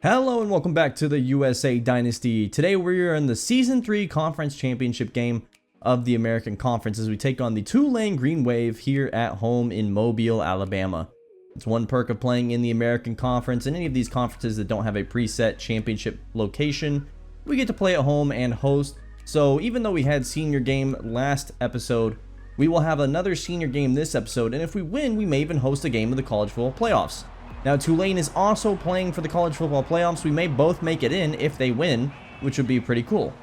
Hello and welcome back to the USA Dynasty. Today we are in the Season 3 Conference Championship game of the American Conference as we take on the Tulane Green Wave here at home in Mobile, Alabama. It's one perk of playing in the American Conference and any of these conferences that don't have a preset championship location. We get to play at home and host. So even though we had senior game last episode, we will have another senior game this episode, and if we win, we may even host a game of the college football playoffs. Now, Tulane is also playing for the college football playoffs. We may both make it in if they win, which would be pretty cool.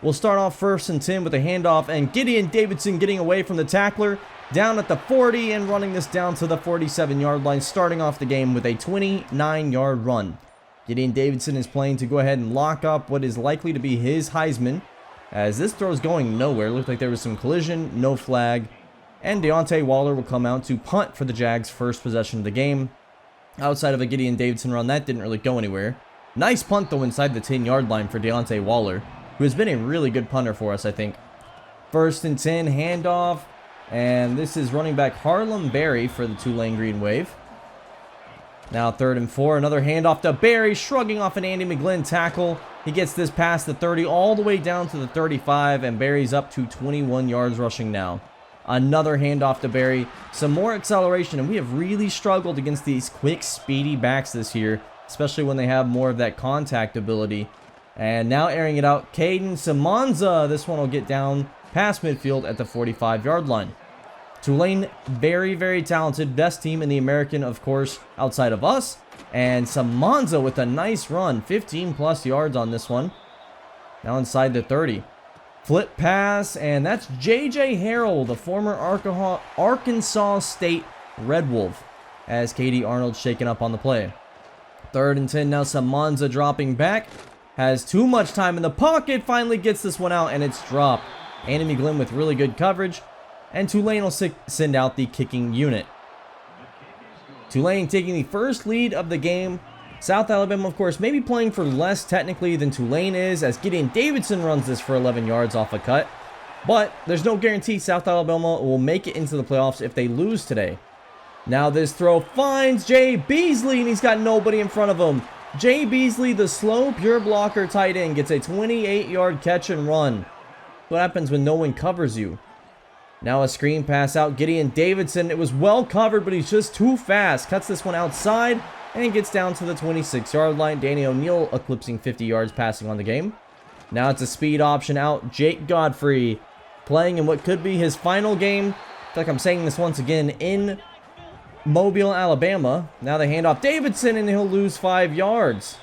We'll start off 1st and 10 with a handoff, and Gideon Davidson getting away from the tackler, down at the 40 and running this down to the 47-yard line, starting off the game with a 29-yard run. Gideon Davidson is playing to go ahead and lock up what is likely to be his Heisman, as this throw is going nowhere. Looked like there was some collision, no flag, and Deontay Waller will come out to punt for the Jags' first possession of the game. Outside of a Gideon Davidson run, that didn't really go anywhere. Nice punt, though, inside the 10-yard line for Deontay Waller, who has been a really good punter for us, I think. 1st and 10, handoff, and this is running back Harlem Berry for the Tulane Green Wave. Now 3rd and 4, another handoff to Berry, shrugging off an Andy McGlynn tackle. He gets this past the 30 all the way down to the 35, and Berry's up to 21 yards rushing now. Another handoff to Berry, some more acceleration, and we have really struggled against these quick, speedy backs this year, especially when they have more of that contact ability. And now airing it out, Caden Simonza. This one will get down past midfield at the 45-yard line. Tulane, very, very talented, best team in the American, of course, outside of us. And Simonza with a nice run, 15-plus yards on this one. Now inside the 30. Flip pass, and that's J.J. Harrell, the former Arkansas State Red Wolf, as Katie Arnold shaken up on the play. 3rd and 10, now Simonza dropping back, has too much time in the pocket, finally gets this one out, and it's dropped. Andy McGlynn with really good coverage, and Tulane will send out the kicking unit. Tulane taking the first lead of the game. South Alabama, of course, maybe playing for less technically than Tulane is, as Gideon Davidson runs this for 11 yards off a cut. But there's no guarantee South Alabama will make it into the playoffs if they lose today. Now this throw finds Jay Beasley, and he's got nobody in front of him. Jay Beasley, the slow, pure blocker tight end, gets a 28-yard catch and run. What happens when no one covers you? Now a screen pass out. Gideon Davidson, it was well covered, but he's just too fast. Cuts this one outside and gets down to the 26-yard line. Danny O'Neal eclipsing 50 yards passing on the game. Now it's a speed option out. Jake Godfrey playing in what could be his final game. I feel like I'm saying this once again, in Mobile, Alabama. Now they hand off Davidson, and he'll lose 5 yards.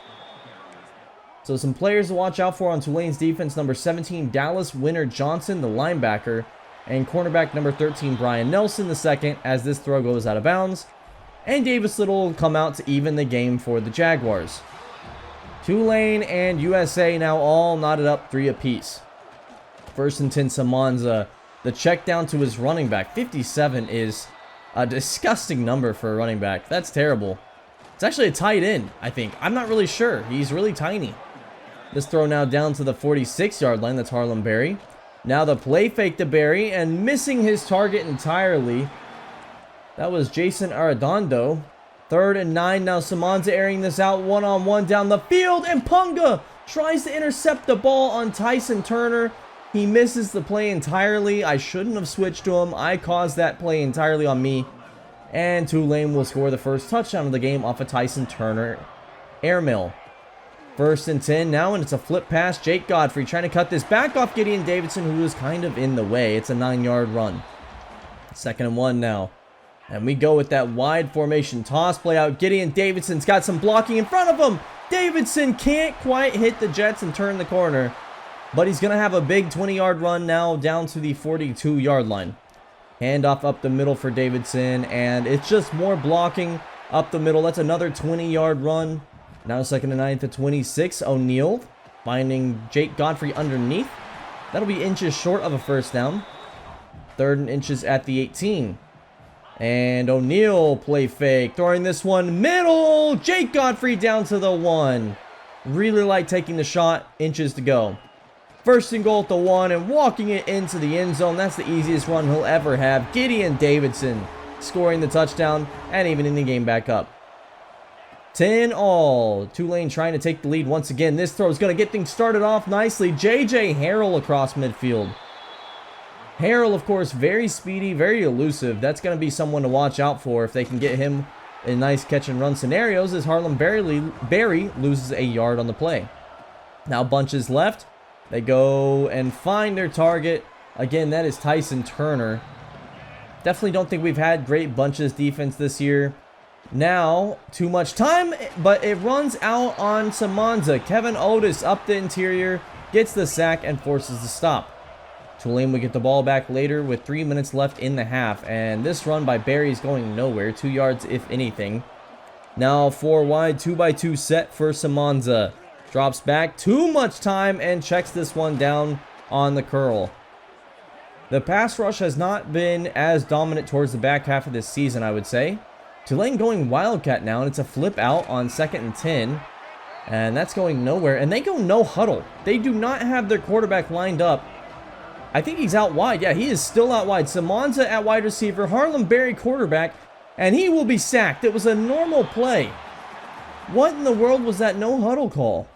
So some players to watch out for on Tulane's defense. Number 17, Dallas Winter Johnson, the linebacker. And cornerback number 13, Brian Nelson, the second, as this throw goes out of bounds. And Davis Little will come out to even the game for the Jaguars. Tulane and USA now all knotted up 3 apiece. 1st and 10, Simonza. The check down to his running back. 57 is a disgusting number for a running back. That's terrible. It's actually a tight end, I think. I'm not really sure. He's really tiny. This throw now down to the 46-yard line. That's Harlem Berry. Now the play fake to Berry, and missing his target entirely. That was Jason Arredondo. 3rd and 9. Now Simonza airing this out one-on-one down the field. And Punga tries to intercept the ball on Tyson Turner. He misses the play entirely. I shouldn't have switched to him. I caused that play entirely on me. And Tulane will score the first touchdown of the game off a Tyson Turner airmail. 1st and 10 now, and it's a flip pass. Jake Godfrey trying to cut this back off Gideon Davidson, who is kind of in the way. It's a 9-yard run. 2nd and 1 now. And we go with that wide formation toss play out. Gideon Davidson's got some blocking in front of him. Davidson can't quite hit the Jets and turn the corner. But he's going to have a big 20-yard run now down to the 42-yard line. Handoff up the middle for Davidson. And it's just more blocking up the middle. That's another 20-yard run. Now 2nd and 9 to 26. O'Neal finding Jake Godfrey underneath. That'll be inches short of a first down. 3rd and inches at the 18. And O'Neal play fake, throwing this one middle. Jake Godfrey down to the 1. Really like taking the shot, inches to go. 1st and goal at the 1 and walking it into the end zone. That's the easiest run he'll ever have. Gideon Davidson scoring the touchdown and evening the game back up. 10 all. Tulane trying to take the lead once again. This throw is going to get things started off nicely. J.J. Harrell across midfield. Harrell, of course, very speedy, very elusive. That's going to be someone to watch out for if they can get him in nice catch and run scenarios, as Harlem Berry loses a yard on the play. Now bunches left. They go and find their target. Again, that is Tyson Turner. Definitely don't think we've had great bunches defense this year. Now, too much time, but it runs out on Samanza. Kevin Otis up the interior, gets the sack, and forces the stop. Tulane will get the ball back later with 3 minutes left in the half, and this run by Barry is going nowhere. 2 yards, if anything. Now, 4 wide, 2x2 set for Samanza. Drops back, too much time, and checks this one down on the curl. The pass rush has not been as dominant towards the back half of this season, I would say. Tulane going Wildcat now, and it's a flip out on 2nd and 10. And that's going nowhere, and they go no huddle. They do not have their quarterback lined up. I think he's out wide. Yeah, he is still out wide. Samanza at wide receiver, Harlem Berry quarterback, and he will be sacked. It was a normal play. What in the world was that no huddle call?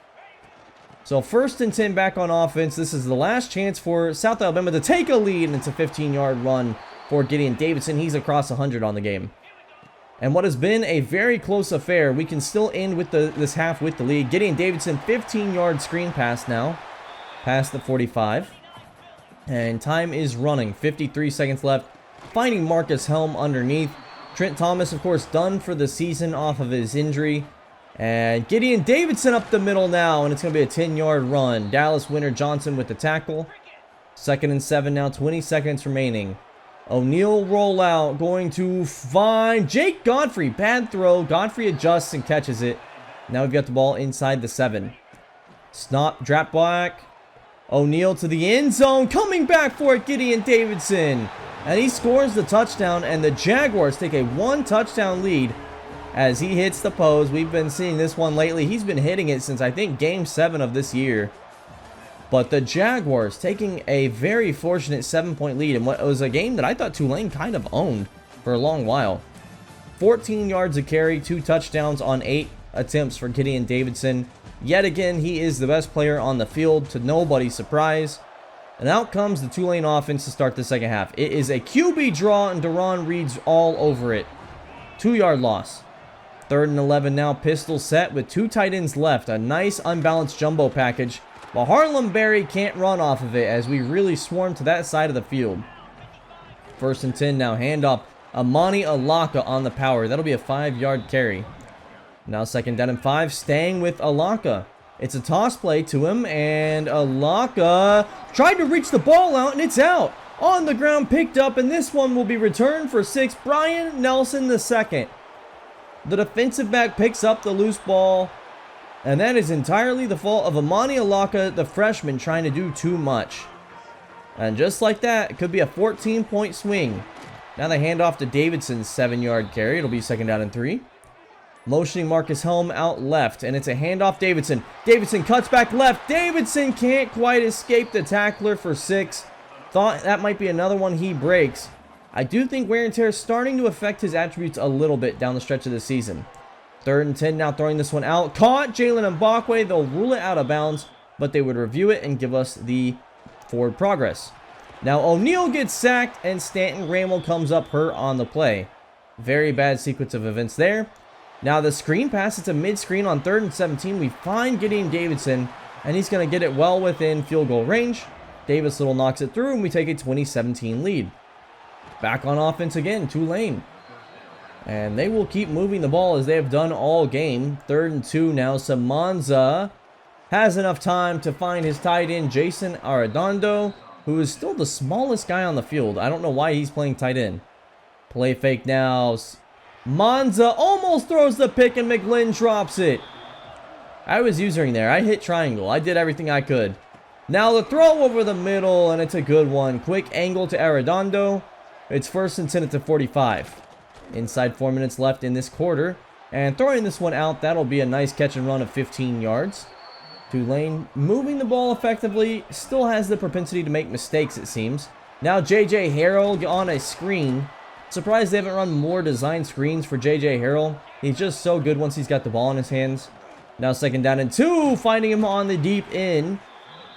So 1st and 10 back on offense. This is the last chance for South Alabama to take a lead, and it's a 15-yard run for Gideon Davidson. He's across 100 on the game. And what has been a very close affair, we can still end with this half with the lead. Gideon Davidson, 15-yard screen pass now, past the 45. And time is running, 53 seconds left. Finding Marcus Helm underneath. Trent Thomas, of course, done for the season off of his injury. And Gideon Davidson up the middle now, and it's going to be a 10-yard run. Dallas Winter Johnson with the tackle. 2nd and 7 now, 20 seconds remaining. O'Neal rollout, going to find Jake Godfrey. Bad throw. Godfrey adjusts and catches it. Now we've got the ball inside the 7. Snap, drop back. O'Neal to the end zone, coming back for it, Gideon Davidson. And he scores the touchdown, and the Jaguars take a 1-touchdown lead as he hits the post. We've been seeing this one lately. He's been hitting it since, I think, Game 7 of this year. But the Jaguars taking a very fortunate 7-point lead in what was a game that I thought Tulane kind of owned for a long while. 14 yards a carry, 2 touchdowns on 8 attempts for Gideon Davidson. Yet again, he is the best player on the field, to nobody's surprise. And out comes the Tulane offense to start the second half. It is a QB draw, and Deron Reed's all over it. 2-yard loss. 3rd and 11 now, pistol set with 2 tight ends left. A nice unbalanced jumbo package. While Harlem Berry can't run off of it as we really swarm to that side of the field. 1st and 10 now, handoff. Amani Alaka on the power. That'll be a 5-yard carry. Now 2nd down and 5, staying with Alaka. It's a toss play to him, and Alaka tried to reach the ball out, and it's out. On the ground, picked up, and this one will be returned for 6. Brian Nelson II. The defensive back picks up the loose ball, and that is entirely the fault of Amani Alaka, the freshman, trying to do too much. And just like that, it could be a 14-point swing. Now they hand off to Davidson's 7-yard carry. It'll be 2nd down and 3. Motioning Marcus Helm out left, and it's a handoff Davidson. Davidson cuts back left. Davidson can't quite escape the tackler for 6. Thought that might be another one he breaks. I do think wear and tear is starting to affect his attributes a little bit down the stretch of the season. 3rd and 10 now, throwing this one out. Caught Jalen Mbakwe. They'll rule it out of bounds, but they would review it and give us the forward progress. Now O'Neal gets sacked, and Stanton Ramel comes up hurt on the play. Very bad sequence of events there. Now the screen pass, it's a mid-screen on 3rd and 17. We find Gideon Davidson, and he's going to get it well within field goal range. Davis Little knocks it through, and we take a 20-17 lead. Back on offense again, Tulane. And they will keep moving the ball as they have done all game. 3rd and 2 now. Samanza has enough time to find his tight end, Jason Arredondo, who is still the smallest guy on the field. I don't know why he's playing tight end. Play fake now. Monza almost throws the pick, and McGlynn drops it. I was using there. I hit triangle. I did everything I could. Now the throw over the middle, and it's a good one. Quick angle to Arredondo. It's 1st and 10 at the 45. Inside 4 minutes left in this quarter. And throwing this one out, that'll be a nice catch and run of 15 yards. Tulane moving the ball effectively. Still has the propensity to make mistakes, it seems. Now J.J. Harrell on a screen. Surprised they haven't run more design screens for J.J. Harrell. He's just so good once he's got the ball in his hands. Now 2nd down and 2, finding him on the deep end.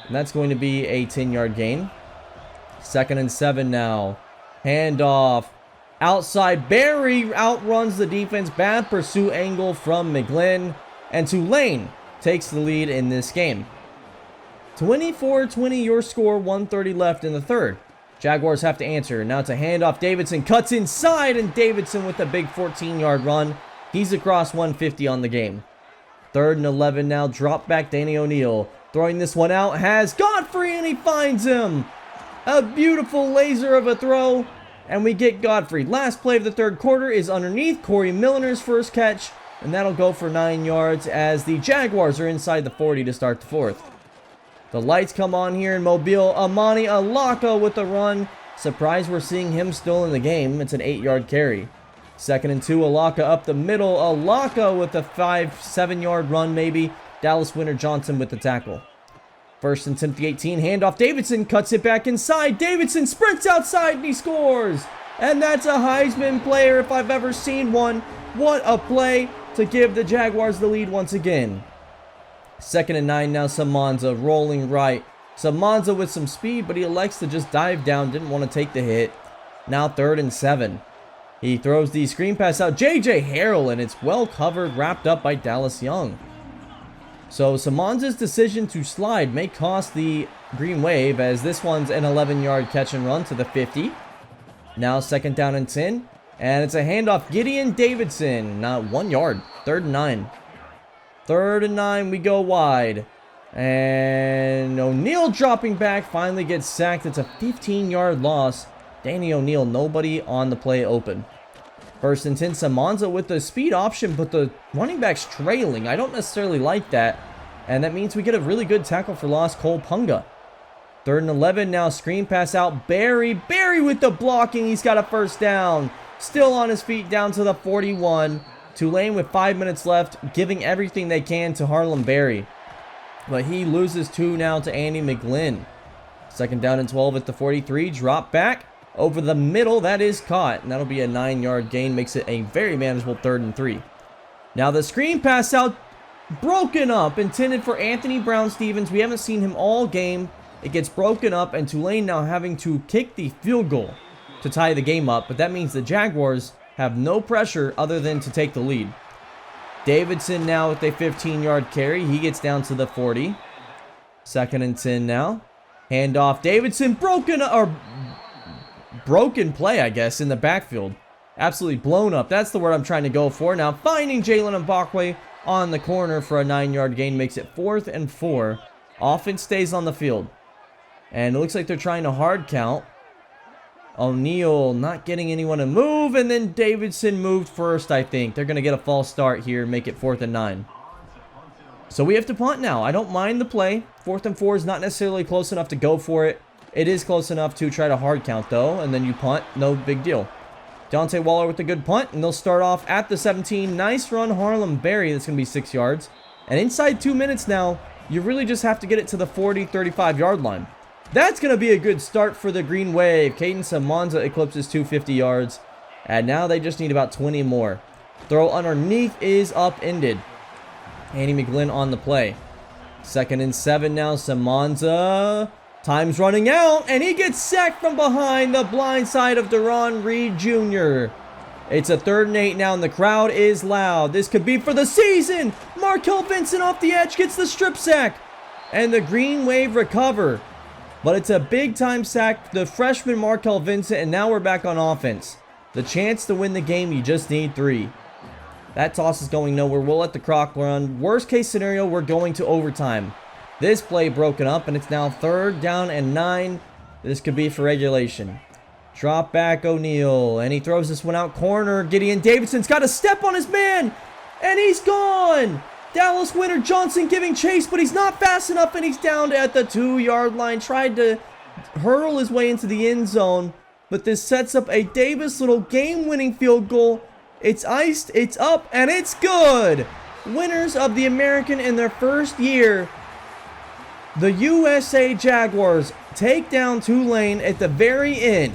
And that's going to be a 10-yard gain. 2nd and 7 now. Handoff. Outside, Barry outruns the defense. Bad pursuit angle from McGlynn. And Tulane takes the lead in this game. 24-20 your score, 1:30 left in the third. Jaguars have to answer. Now it's a handoff. Davidson cuts inside, and Davidson with a big 14-yard run. He's across 150 on the game. 3rd and 11 now. Drop back Danny O'Neal. Throwing this one out has Godfrey, and he finds him. A beautiful laser of a throw, and we get Godfrey. Last play of the third quarter is underneath Corey Milliner's first catch, and that'll go for 9 yards as the Jaguars are inside the 40 to start the fourth. The lights come on here in Mobile. Amani Alaka with the run. Surprised we're seeing him still in the game. It's an 8-yard carry. 2nd and 2, Alaka up the middle. Alaka with a 5-7-yard run maybe. Dallas Winter Johnson with the tackle. 1st and 10 at the 18. Handoff. Davidson cuts it back inside. Davidson sprints outside and he scores. And that's a Heisman player if I've ever seen one. What a play to give the Jaguars the lead once again. 2nd and 9 now. Samanza rolling right. Samanza with some speed, but he elects to just dive down. Didn't want to take the hit. Now 3rd and 7. He throws the screen pass out. J.J. Harrell, and it's well covered, wrapped up by Dallas Young. So Samanza's decision to slide may cost the Green Wave, as this one's an 11-yard catch and run to the 50. Now 2nd down and 10. And it's a handoff. Gideon Davidson. Not 1 yard. 3rd and 9. 3rd and 9. We go wide. And O'Neal dropping back. Finally gets sacked. It's a 15-yard loss. Danny O'Neal, nobody on the play open. 1st and 10. Samanza with the speed option, but the running back's trailing. I don't necessarily like that. And that means we get a really good tackle for loss. Cole Punga. 3rd and 11. Now screen pass out. Barry with the blocking. He's got a 1st down. Still on his feet down to the 41. Tulane with 5 minutes left, giving everything they can to Harlem Berry. But he loses 2 now to Andy McGlynn. 2nd down and 12 at the 43. Drop back over the middle. That is caught. And that'll be a 9-yard gain. Makes it a very manageable 3rd and 3. Now the screen pass out. Broken up. Intended for Anthony Brown-Stevens. We haven't seen him all game. It gets broken up. And Tulane now having to kick the field goal to tie the game up. But that means the Jaguars have no pressure other than to take the lead. Davidson now with a 15-yard carry. He gets down to the 40. 2nd and 10 now. Handoff. Davidson broken play, I guess, in the backfield. Absolutely blown up. That's the word I'm trying to go for. Now finding Jalen Mbakwe on the corner for a 9-yard gain. Makes it 4th and 4. Offense stays on the field. And it looks like they're trying to hard count. O'Neal not getting anyone to move, and then Davidson moved first, I think. They're going to get a false start here, make it 4th and 9. So we have to punt now. I don't mind the play. 4th and 4 is not necessarily close enough to go for it. It is close enough to try to hard count, though, and then you punt. No big deal. Deontay Waller with a good punt, and they'll start off at the 17. Nice run, Harlem Berry. That's going to be 6 yards. And inside 2 minutes now, you really just have to get it to the 40, 35-yard line. That's going to be a good start for the Green Wave. Caden Samanza eclipses 250 yards. And now they just need about 20 more. Throw underneath is upended. Andy McGlynn on the play. 2nd and 7 now. Samanza. Time's running out. And he gets sacked from behind the blind side of Deron Reed Jr. It's a 3rd and 8 now, and the crowd is loud. This could be for the season. Markel Vincent off the edge gets the strip sack. And the Green Wave recover. But it's a big-time sack, the freshman Markel Vincent, and now we're back on offense. The chance to win the game, you just need 3. That toss is going nowhere. We'll let the clock run. Worst case scenario, we're going to overtime. This play broken up, and it's now 3rd down and 9. This could be for regulation. Drop back O'Neal, and he throws this one out corner. Gideon Davidson's got a step on his man, and he's gone. Dallas Winter Johnson giving chase, but he's not fast enough, and he's down at the 2-yard line. Tried to hurl his way into the end zone, but this sets up a Davis Little game-winning field goal. It's iced, it's up, and it's good. Winners of the American in their first year. The USA Jaguars take down Tulane at the very end.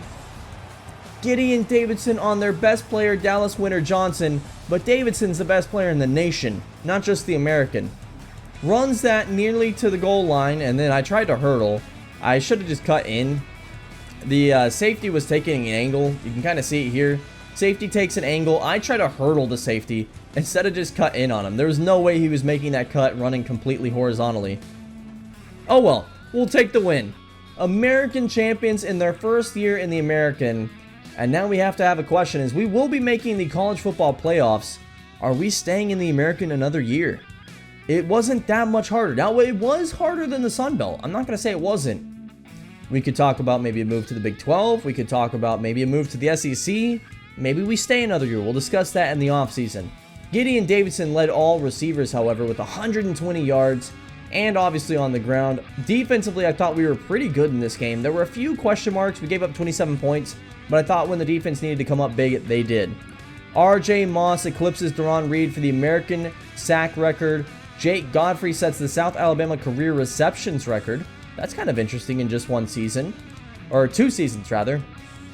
Gideon Davidson on their best player, Dallas Winter Johnson, but Davidson's the best player in the nation, not just the American. Runs that nearly to the goal line, and then I tried to hurdle. I should have just cut in. The safety was taking an angle. You can kind of see it here. Safety takes an angle. I try to hurdle the safety instead of just cut in on him. There was no way he was making that cut running completely horizontally. Oh well, we'll take the win. American champions in their first year in the American. And now we have to have a question, is we will be making the college football playoffs. Are we staying in the American another year? It wasn't that much harder. Now, it was harder than the Sun Belt. I'm not going to say it wasn't. We could talk about maybe a move to the Big 12. We could talk about maybe a move to the SEC. Maybe we stay another year. We'll discuss that in the offseason. Gideon Davidson led all receivers, however, with 120 yards and obviously on the ground. Defensively, I thought we were pretty good in this game. There were a few question marks. We gave up 27 points, but I thought when the defense needed to come up big, they did. RJ Moss eclipses Deron Reed for the American sack record. Jake Godfrey sets the South Alabama career receptions record. That's kind of interesting in just one season, or 2 seasons rather.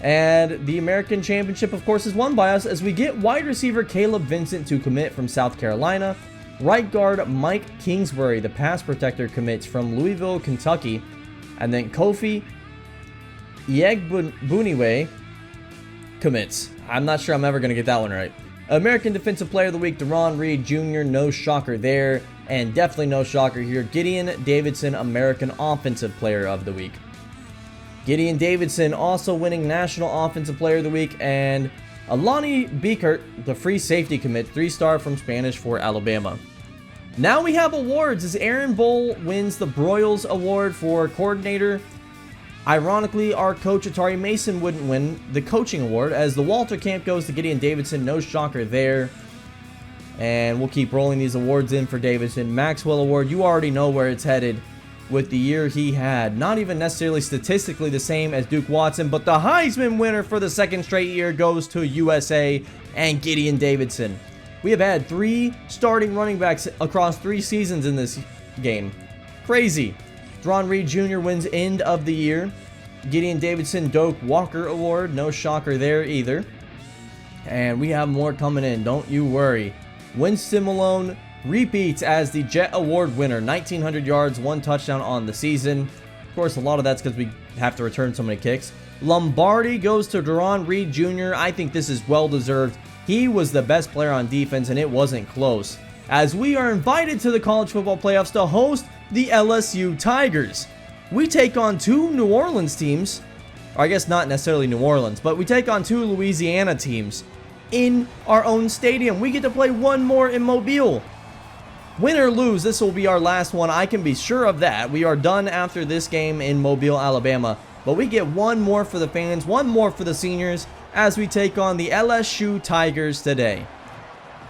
And the American Championship, of course, is won by us as we get wide receiver Caleb Vincent to commit from South Carolina. Right guard Mike Kingsbury, the pass protector, commits from Louisville, Kentucky. And then Kofi Yegbuniwe commits. I'm not sure I'm ever going to get that one right. American Defensive Player of the Week, Deron Reed Jr., no shocker there. And definitely no shocker here, Gideon Davidson, American Offensive Player of the Week. Gideon Davidson also winning National Offensive Player of the Week. And Alani Beekert, the free safety commit, 3-star from Spanish for Alabama. Now we have awards as Aaron Bull wins the Broyles Award for coordinator. Ironically, our coach Atari Mason wouldn't win the coaching award as the Walter Camp goes to Gideon Davidson. No shocker there. And we'll keep rolling these awards in for Davidson. Maxwell Award, you already know where it's headed with the year he had. Not even necessarily statistically the same as Duke Watson, but the Heisman winner for the 2nd straight year goes to USA and Gideon Davidson. We have had 3 starting running backs across 3 seasons in this game. Crazy. Deron Reed Jr. wins end of the year. Gideon Davidson Doak Walker Award, no shocker there either. And we have more coming in, don't you worry. Winston Malone repeats as the Jet Award winner, 1,900 yards, 1 touchdown on the season. Of course, a lot of that's because we have to return so many kicks. Lombardi goes to Deron Reed Jr. I think this is well-deserved. He was the best player on defense, and it wasn't close. As we are invited to the college football playoffs to host the LSU Tigers. We take on 2 New Orleans teams, or I guess not necessarily New Orleans, but we take on 2 Louisiana teams in our own stadium. We get to play 1 more in Mobile. Win or lose, this will be our last one. I can be sure of that. We are done after this game in Mobile, Alabama. But we get 1 more for the fans, 1 more for the seniors as we take on the LSU Tigers today.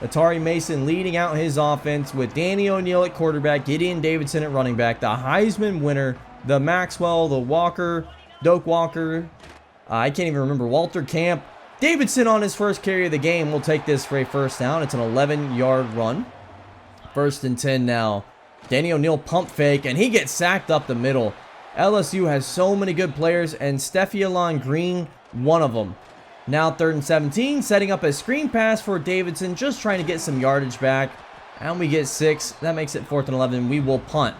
Atari Mason leading out his offense with Danny O'Neal at quarterback, Gideon Davidson at running back, the Heisman winner, the Maxwell, the Walker, Doak Walker, I can't even remember, Walter Camp. Davidson on his first carry of the game will take this for a first down. It's an 11-yard run. 1st and 10 now. Danny O'Neal pump fake, and he gets sacked up the middle. LSU has so many good players, and Stephialon Green, one of them. Now 3rd and 17, setting up a screen pass for Davidson, just trying to get some yardage back. And we get 6. That makes it 4th and 11. We will punt.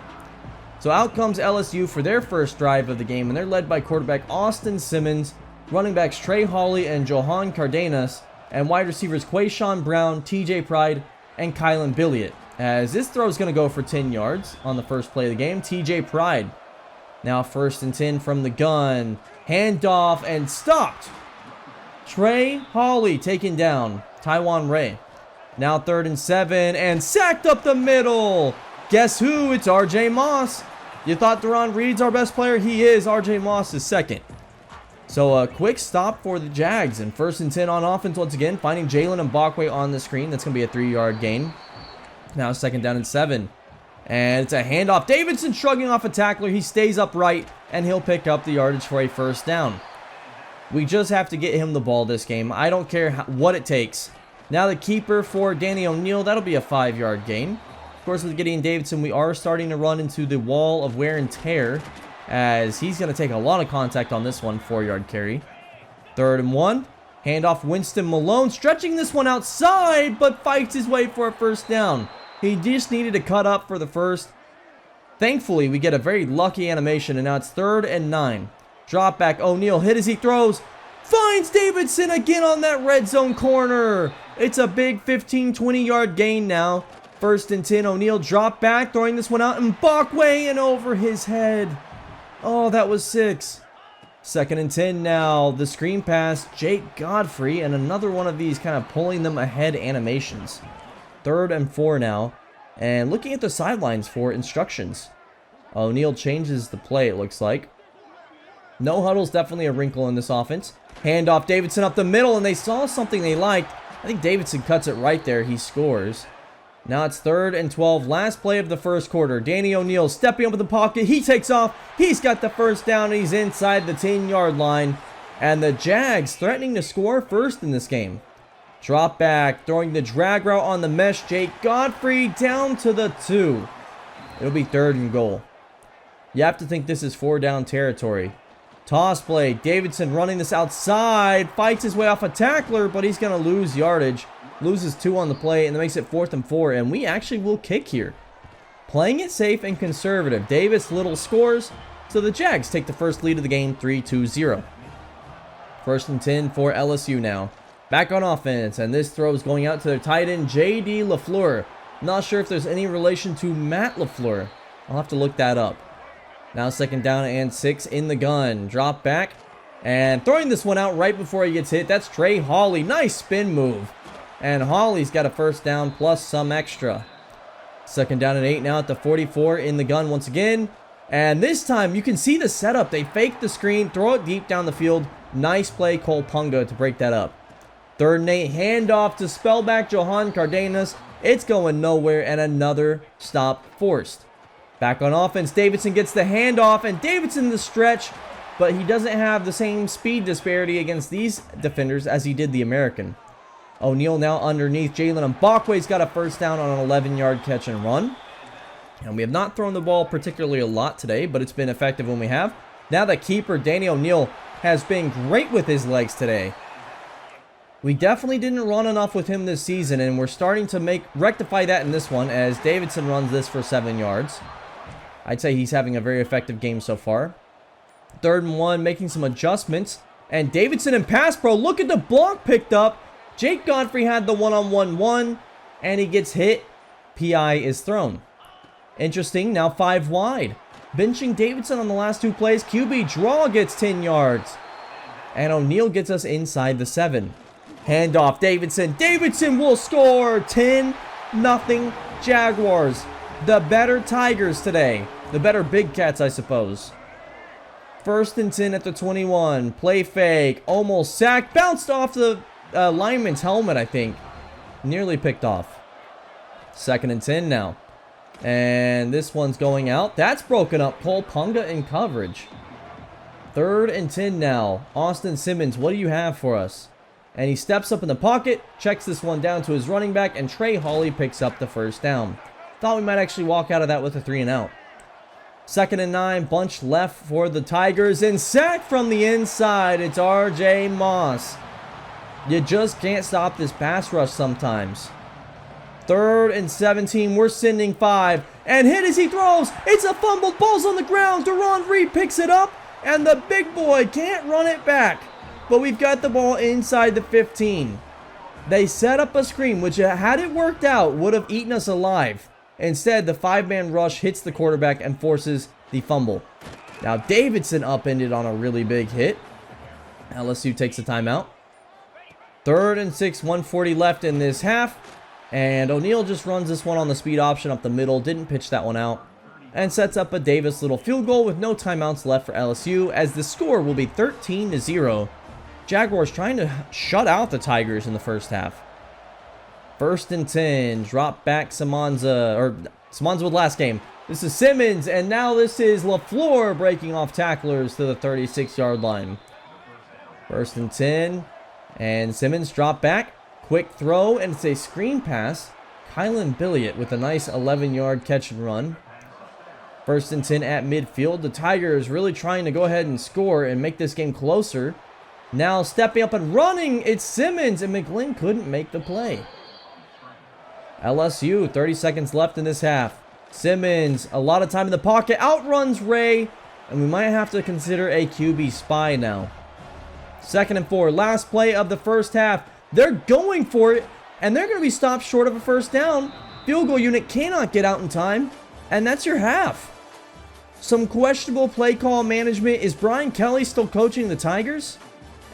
So out comes LSU for their first drive of the game, and they're led by quarterback Austin Simmons, running backs Trey Hawley and Johan Cardenas, and wide receivers Quayshawn Brown, TJ Pride, and Kylan Billiott. As this throw is going to go for 10 yards on the first play of the game, TJ Pride. Now 1st and 10 from the gun. Handoff and stopped. Trey Hawley taken down. Taiwan Ray. Now 3rd and 7 and sacked up the middle. Guess who? It's RJ Moss. You thought Deron Reed's our best player? He is. RJ Moss is second. So a quick stop for the Jags. And 1st and 10 on offense once again. Finding Jalen Mbakwe on the screen. That's going to be a 3-yard gain. Now 2nd down and 7. And it's a handoff. Davidson shrugging off a tackler. He stays upright. And he'll pick up the yardage for a first down. We just have to get him the ball this game. I don't care what it takes. Now the keeper for Danny O'Neal. That'll be a 5-yard gain. Of course, with Gideon Davidson, we are starting to run into the wall of wear and tear, as he's going to take a lot of contact on this one. 4-yard carry. 3rd and 1. Handoff Winston Malone, stretching this one outside, but fights his way for a first down. He just needed to cut up for the first. Thankfully, we get a very lucky animation, and now it's 3rd and 9. Drop back, O'Neal hit as he throws. Finds Davidson again on that red zone corner. It's a big 15-20 yard gain now. 1st and 10, O'Neal drop back, throwing this one out, and Mbakwe and over his head. Oh, that was 6. 2nd and 10 now. The screen pass, Jake Godfrey, and another one of these kind of pulling them ahead animations. 3rd and 4 now. And looking at the sidelines for instructions. O'Neal changes the play, it looks like. No huddle's definitely a wrinkle in this offense. Handoff Davidson up the middle, and they saw something they liked. I think Davidson cuts it right there. He scores. Now it's 3rd and 12. Last play of the first quarter. Danny O'Neal stepping up in the pocket. He takes off. He's got the first down. And he's inside the 10-yard line. And the Jags threatening to score first in this game. Drop back. Throwing the drag route on the mesh. Jake Godfrey down to the 2. It'll be 3rd and goal. You have to think this is 4-down territory. Toss play. Davidson running this outside. Fights his way off a tackler, but he's going to lose yardage. Loses 2 on the play, and that makes it 4th and 4, and we actually will kick here. Playing it safe and conservative. Davis Little scores, so the Jags take the first lead of the game, 3-2-0. 1st and 10 for LSU now. Back on offense, and this throw is going out to their tight end, J.D. LaFleur. Not sure if there's any relation to Matt LaFleur. I'll have to look that up. Now 2nd down and 6 in the gun. Drop back, and throwing this one out right before he gets hit. That's Trey Hawley. Nice spin move. And Hawley's got a first down plus some extra. 2nd down and 8 now at the 44 in the gun once again. And this time you can see the setup. They fake the screen, throw it deep down the field. Nice play, Cole Punga, to break that up. 3rd and 8, handoff to spellback Johan Cardenas. It's going nowhere, and another stop forced. Back on offense, Davidson gets the handoff, and Davidson the stretch, but he doesn't have the same speed disparity against these defenders as he did the American. O'Neal now underneath. Jalen Mbakwe's got a first down on an 11-yard catch and run. And we have not thrown the ball particularly a lot today, but it's been effective when we have. Now the keeper, Danny O'Neal, has been great with his legs today. We definitely didn't run enough with him this season, and we're starting to rectify that in this one as Davidson runs this for 7 yards. I'd say he's having a very effective game so far. 3rd and 1, making some adjustments. And Davidson in pass pro, look at the block picked up. Jake Godfrey had the one-on-one one, and he gets hit. PI is thrown. Interesting, now 5 wide. Benching Davidson on the last 2 plays. QB draw gets 10 yards. And O'Neal gets us inside the 7. Handoff, Davidson. Davidson will score. 10-0 Jaguars. The better Tigers today. The better Big Cats, I suppose. 1st and 10 at the 21. Play fake. Almost sacked. Bounced off the lineman's helmet, I think. Nearly picked off. 2nd and 10 now. And this one's going out. That's broken up. Cole Punga in coverage. 3rd and 10 now. Austin Simmons, what do you have for us? And he steps up in the pocket, checks this one down to his running back, and Trey Hawley picks up the first down. Thought we might actually walk out of that with a 3 and out. 2nd and 9, bunch left for the Tigers, and sack from the inside. It's R.J. Moss. You just can't stop this pass rush sometimes. 3rd and 17, we're sending 5, and hit as he throws. It's a fumbled, ball's on the ground. Deron Reed picks it up, and the big boy can't run it back. But we've got the ball inside the 15. They set up a screen, which had it worked out, would have eaten us alive. Instead, the 5-man rush hits the quarterback and forces the fumble. Now, Davidson upended on a really big hit. LSU takes a timeout. 3rd and 6, 140 left in this half. And O'Neal just runs this one on the speed option up the middle. Didn't pitch that one out. And sets up a Davis Little field goal with no timeouts left for LSU, as the score will be 13-0. Jaguars trying to shut out the Tigers in the first half. 1st and 10, drop back Samanza, or Samanza with last game. This is Simmons, and now this is LaFleur breaking off tacklers to the 36-yard line. 1st and 10, and Simmons drop back, quick throw, and it's a screen pass. Kylan Billiott with a nice 11-yard catch and run. 1st and 10 at midfield. The Tigers really trying to go ahead and score and make this game closer. Now stepping up and running, it's Simmons, and McGlynn couldn't make the play. LSU, 30 seconds left in this half. Simmons, a lot of time in the pocket, outruns Ray, and we might have to consider a QB spy now. 2nd and 4, last play of the first half. They're going for it, and they're going to be stopped short of a first down. Field goal unit cannot get out in time, and that's your half. Some questionable play call management. Is Brian Kelly still coaching the Tigers?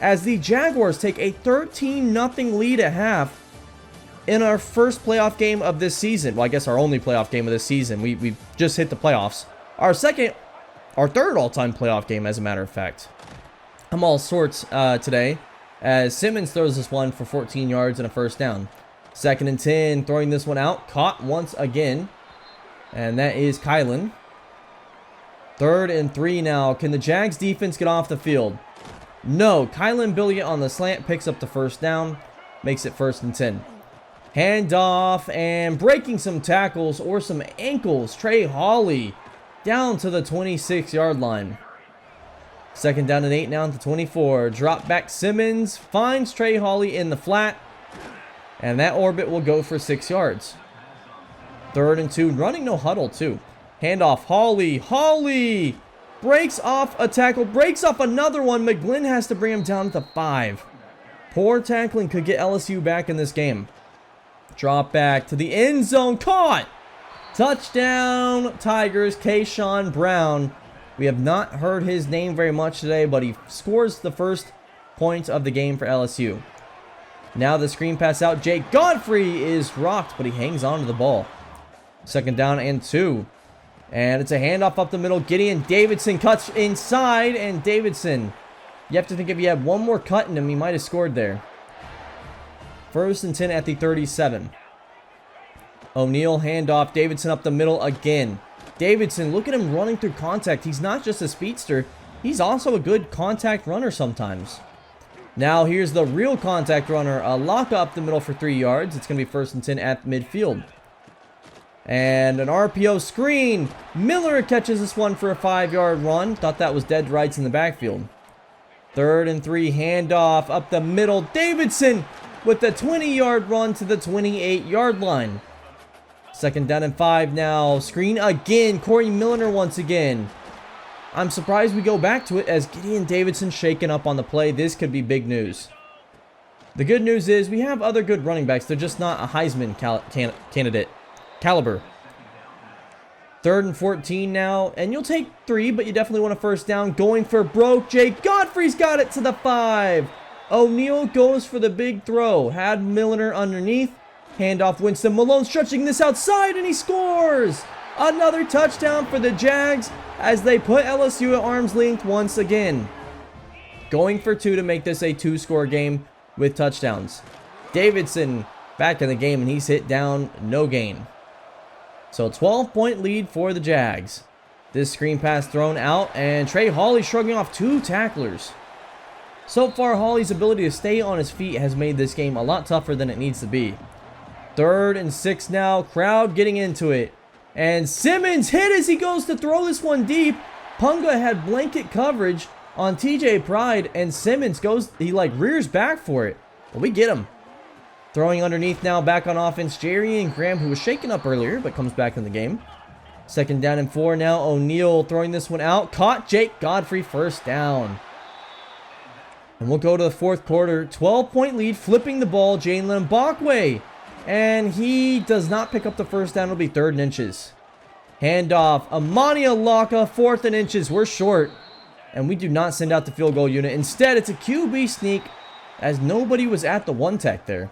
As the Jaguars take a 13-0 lead at half in our first playoff game of this season. Well, I guess our only playoff game of this season. We've just hit the playoffs. Our third all-time playoff game, as a matter of fact. I'm all sorts today, as Simmons throws this one for 14 yards and a first down. 2nd and 10, throwing this one out. Caught once again, and that is Kylan. 3rd and 3 now. Can the Jags defense get off the field? No. Kylan Billiot on the slant picks up the first down. Makes it 1st and 10. Handoff and breaking some tackles or some ankles. Trey Hawley down to the 26-yard line. 2nd down and 8 now to 24. Drop back Simmons finds Trey Hawley in the flat. And that orbit will go for 6 yards. 3rd and 2. Running no huddle too. Handoff. Hawley. Hawley breaks off a tackle. Breaks off another one. McGlynn has to bring him down to 5. Poor tackling could get LSU back in this game. Drop back to the end zone. Caught. Touchdown Tigers. Kayshawn Brown. We have not heard his name very much today, but he scores the first point of the game for LSU. Now the screen pass out. Jake Godfrey is rocked, but he hangs on to the ball. 2nd down and 2. And it's a handoff up the middle. Gideon Davidson cuts inside, and Davidson, you have to think if he had one more cut in him, he might have scored there. 1st and 10 at the 37. O'Neal handoff. Davidson up the middle again. Davidson, look at him running through contact. He's not just a speedster. He's also a good contact runner sometimes. Now here's the real contact runner. A lock up the middle for 3 yards. It's going to be 1st and 10 at midfield. And an RPO screen. Miller catches this one for a 5-yard run. Thought that was dead rights in the backfield. 3rd and 3 handoff up the middle. Davidson with the 20-yard run to the 28-yard line. 2nd down and 5 now. Screen again. Corey Milner once again. I'm surprised we go back to it as Gideon Davidson shaken up on the play. This could be big news. The good news is we have other good running backs. They're just not a Heisman candidate caliber. 3rd and 14 now. And you'll take 3, but you definitely want a first down. Going for broke. Jake Godfrey's got it to the 5. O'Neal goes for the big throw. Had Milner underneath. Handoff Winston Malone stretching this outside, and he scores! Another touchdown for the Jags as they put LSU at arm's length once again. Going for 2 to make this a 2-score game with touchdowns. Davidson back in the game, and he's hit down, no gain. So 12-point lead for the Jags. This screen pass thrown out, and Trey Hawley shrugging off 2 tacklers. So far, Hawley's ability to stay on his feet has made this game a lot tougher than it needs to be. 3rd and 6 now. Crowd getting into it. And Simmons hit as he goes to throw this one deep. Punga had blanket coverage on TJ Pride, and Simmons goes, he like rears back for it. But we get him. Throwing underneath now, back on offense, Jarian Graham, who was shaken up earlier, but comes back in the game. 2nd down and 4 now. O'Neal throwing this one out. Caught Jake Godfrey, first down. And we'll go to the 4th quarter. 12-point lead, flipping the ball. Jalen Mbakwe. And he does not pick up the first down. It'll be 3rd and inches. Handoff. Amani Alaka, 4th and inches. We're short. And we do not send out the field goal unit. Instead, it's a QB sneak as nobody was at the 1-tech there.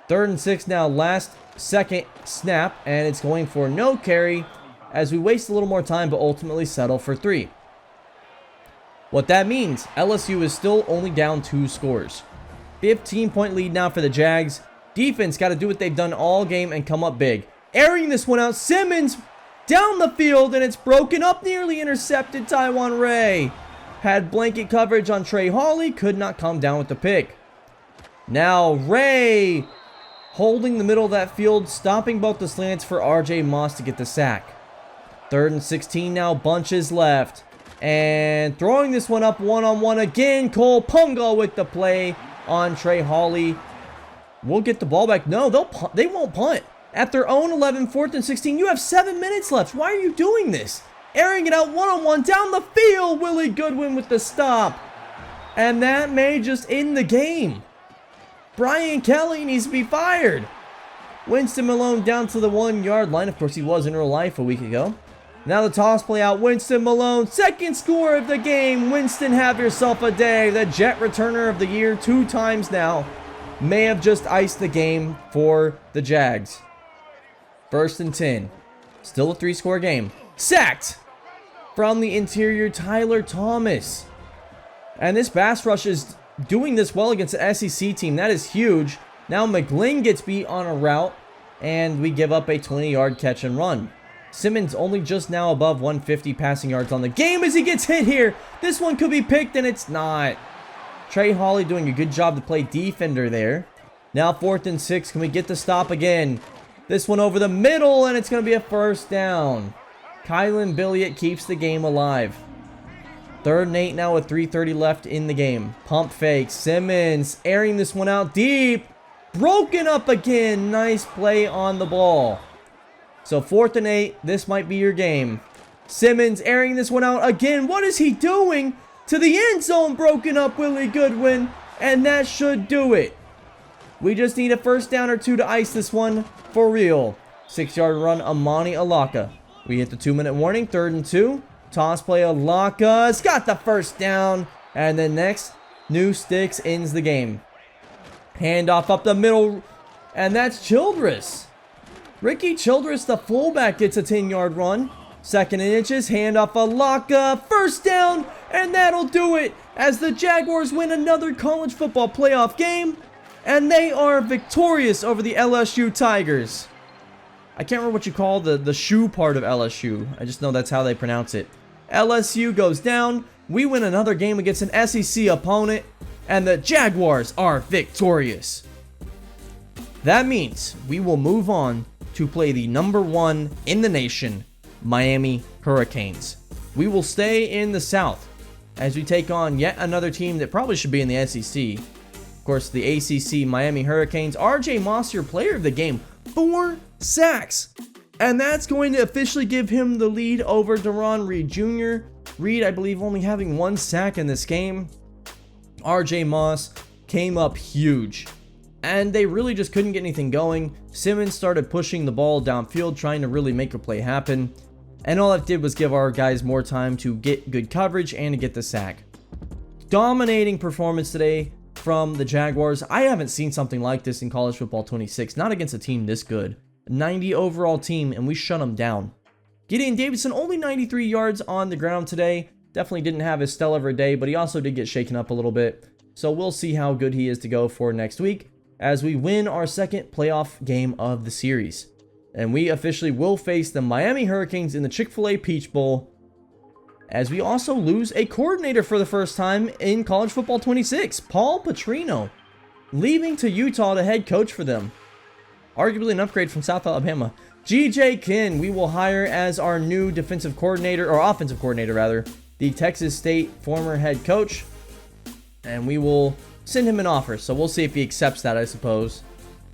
3rd and 6 now. Last second snap. And it's going for no carry as we waste a little more time but ultimately settle for 3. What that means, LSU is still only down 2 scores. 15-point lead now for the Jags. Defense got to do what they've done all game and come up big. Airing this one out. Simmons down the field, and it's broken up. Nearly intercepted. Taiwan Ray had blanket coverage on Trey Hawley. Could not come down with the pick. Now Ray holding the middle of that field. Stopping both the slants for RJ Moss to get the sack. 3rd and 16 now. Bunches left. And throwing this one up one-on-one again. Cole Punga with the play on Trey Hawley. We'll get the ball back. No, they won't punt. At their own 11, 4th and 16, you have 7 minutes left. Why are you doing this? Airing it out one-on-one down the field. Willie Goodwin with the stop. And that may just end the game. Brian Kelly needs to be fired. Winston Malone down to the 1-yard line. Of course, he was in real life a week ago. Now the toss play out. Winston Malone, second score of the game. Winston, have yourself a day. The Jet returner of the year 2 times now. May have just iced the game for the Jags. 1st and 10. Still a 3-score game. Sacked from the interior, Tyler Thomas. And this pass rush is doing this well against the SEC team. That is huge. Now McGlynn gets beat on a route, and we give up a 20-yard catch and run. Simmons only just now above 150 passing yards on the game as he gets hit here. This one could be picked, and it's not. Trey Hawley doing a good job to play defender there. Now 4th and 6. Can we get the stop again? This one over the middle, and it's going to be a 1st down. Kylan Billiott keeps the game alive. 3rd and 8 now with 3:30 left in the game. Pump fake. Simmons airing this one out deep. Broken up again. Nice play on the ball. So 4th and 8. This might be your game. Simmons airing this one out again. What is he doing? To the end zone. Broken up Willie Goodwin. And that should do it. We just need a 1st down or 2 to ice this one for real. 6-yard run, Amani Alaka. We hit the 2-minute warning. 3rd and 2. Toss play, Alaka's got the 1st down. And then next, New Sticks ends the game. Handoff up the middle. And that's Childress. Ricky Childress, the fullback, gets a 10-yard run. 2nd and inches, handoff Alaka. 1st down. And that'll do it as the Jaguars win another college football playoff game. And they are victorious over the LSU Tigers. I can't remember what you call the shoe part of LSU. I just know that's how they pronounce it. LSU goes down. We win another game against an SEC opponent. And the Jaguars are victorious. That means we will move on to play the number 1 in the nation, Miami Hurricanes. We will stay in the South as we take on yet another team that probably should be in the SEC. Of course, the ACC Miami Hurricanes. RJ Moss, your player of the game. 4 sacks. And that's going to officially give him the lead over Deron Reed Jr. Reed, I believe, only having 1 sack in this game. RJ Moss came up huge. And they really just couldn't get anything going. Simmons started pushing the ball downfield, trying to really make a play happen. And all that did was give our guys more time to get good coverage and to get the sack. Dominating performance today from the Jaguars. I haven't seen something like this in college football 26. Not against a team this good. 90 overall team, and we shut them down. Gideon Davidson only 93 yards on the ground today. Definitely didn't have his stellar of a day, but he also did get shaken up a little bit. So we'll see how good he is to go for next week as we win our 2nd playoff game of the series. And we officially will face the Miami Hurricanes in the Chick-fil-A Peach Bowl, as we also lose a coordinator for the first time in college football 26. Paul Petrino leaving to Utah to head coach for them. Arguably an upgrade from South Alabama. G.J. Kinn, we will hire as our new defensive coordinator, or offensive coordinator rather, the Texas State former head coach. And we will send him an offer, so we'll see if he accepts that, I suppose.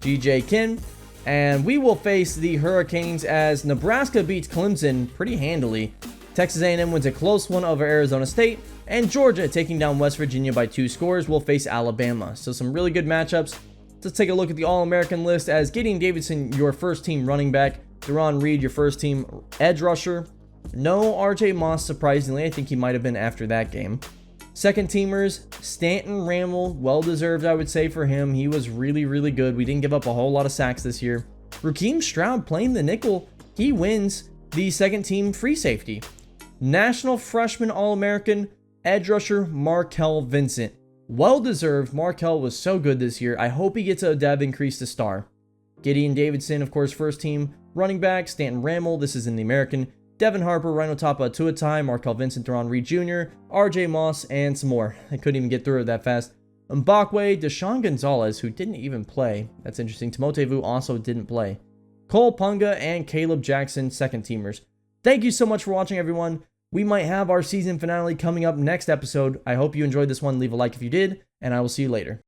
G.J. Kinn. And we will face the Hurricanes as Nebraska beats Clemson pretty handily. Texas A&M wins a close one over Arizona State. And Georgia, taking down West Virginia by 2 scores, will face Alabama. So some really good matchups. Let's take a look at the All-American list as Gideon Davidson, your first-team running back. Deron Reed, your first-team edge rusher. No RJ Moss, surprisingly. I think he might have been after that game. Second-teamers, Stanton Ramel. Well-deserved, I would say, for him. He was really, really good. We didn't give up a whole lot of sacks this year. Rakeem Stroud playing the nickel. He wins the second-team free safety. National Freshman All-American edge rusher Markel Vincent. Well-deserved. Markel was so good this year. I hope he gets a dev increase to star. Gideon Davidson, of course, first-team running back. Stanton Ramel. This is in the American. Devin Harper, Rhino Tapa Tuatai, Markel Vincent, Deron Reed Jr., RJ Moss, and some more. I couldn't even get through it that fast. Mbakwe, Deshaun Gonzalez, who didn't even play. That's interesting. Timotevu also didn't play. Cole Punga and Caleb Jackson, second-teamers. Thank you so much for watching, everyone. We might have our season finale coming up next episode. I hope you enjoyed this one. Leave a like if you did, and I will see you later.